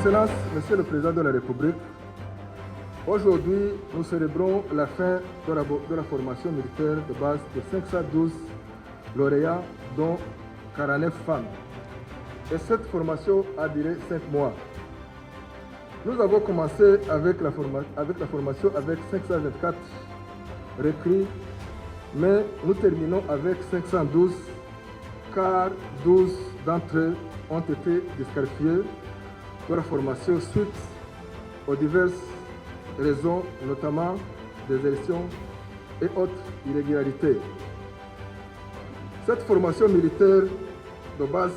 Excellences, Monsieur le Président de la République, aujourd'hui, nous célébrons la fin de la formation militaire de base de 512 lauréats, dont 49 femmes. Et cette formation a duré 5 mois. Nous avons commencé avec la formation avec 524 recrues, mais nous terminons avec 512 car 12 d'entre eux ont été disqualifiés de la formation suite aux diverses raisons, notamment des élections et autres irrégularités. Cette formation militaire de base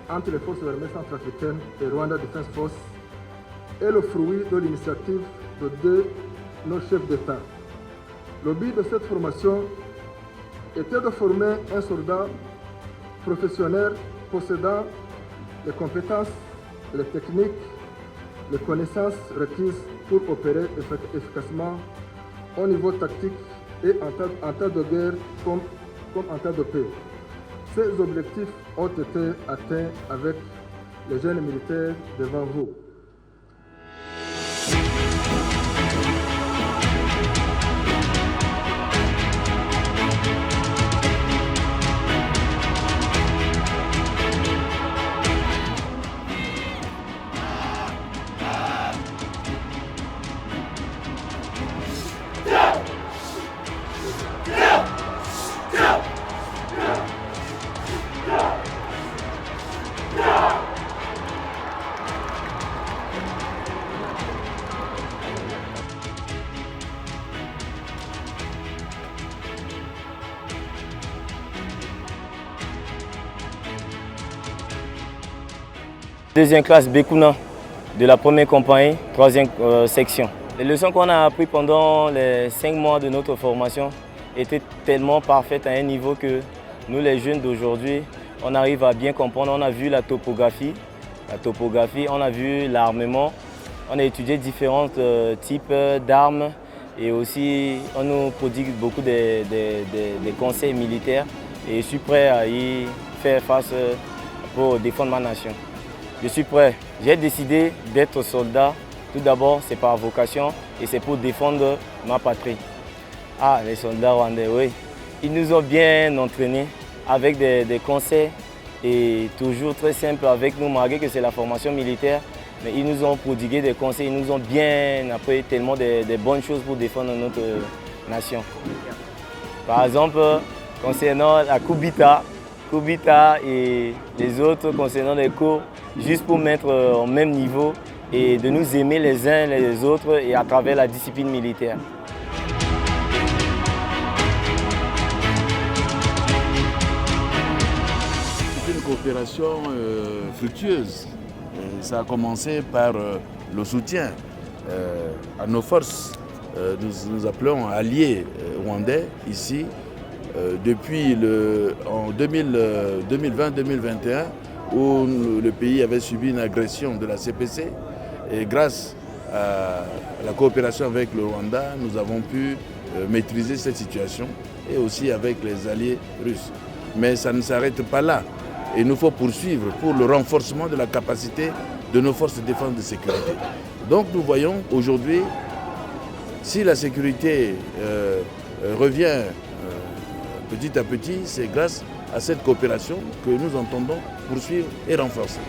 entre les forces armées centrafricaines et Rwanda Defense Force est le fruit de l'initiative de nos chefs d'État. Le but de cette formation était de former un soldat professionnel possédant les compétences, les techniques, les connaissances requises pour opérer efficacement au niveau tactique et en temps de guerre comme en temps de paix. Ces objectifs ont été atteints avec les jeunes militaires devant vous. Deuxième classe Bekuna de la première compagnie, troisième section. Les leçons qu'on a apprises pendant les 5 mois de notre formation étaient tellement parfaites à un niveau que nous les jeunes d'aujourd'hui, on arrive à bien comprendre. On a vu la topographie, on a vu l'armement, on a étudié différents types d'armes et aussi on nous prodigue beaucoup des conseils militaires et je suis prêt à y faire face pour défendre ma nation. Je suis prêt. J'ai décidé d'être soldat. Tout d'abord, c'est par vocation et c'est pour défendre ma patrie. Ah, les soldats rwandais, oui. Ils nous ont bien entraînés avec des conseils et toujours très simples avec nous, malgré que c'est la formation militaire. Mais ils nous ont prodigué des conseils, ils nous ont bien appris tellement des bonnes choses pour défendre notre nation. Par exemple, concernant la Kubita et les autres concernant les cours, juste pour mettre au même niveau et de nous aimer les uns les autres et à travers la discipline militaire. C'est une coopération fructueuse. Et ça a commencé par le soutien à nos forces. Nous appelons alliés rwandais ici depuis en 2020-2021 où le pays avait subi une agression de la CPC et grâce à la coopération avec le Rwanda, nous avons pu maîtriser cette situation et aussi avec les alliés russes. Mais ça ne s'arrête pas là. Il nous faut poursuivre pour le renforcement de la capacité de nos forces de défense et de sécurité. Donc nous voyons aujourd'hui, si la sécurité revient petit à petit, c'est grâce à cette coopération que nous entendons poursuivre et renforcer.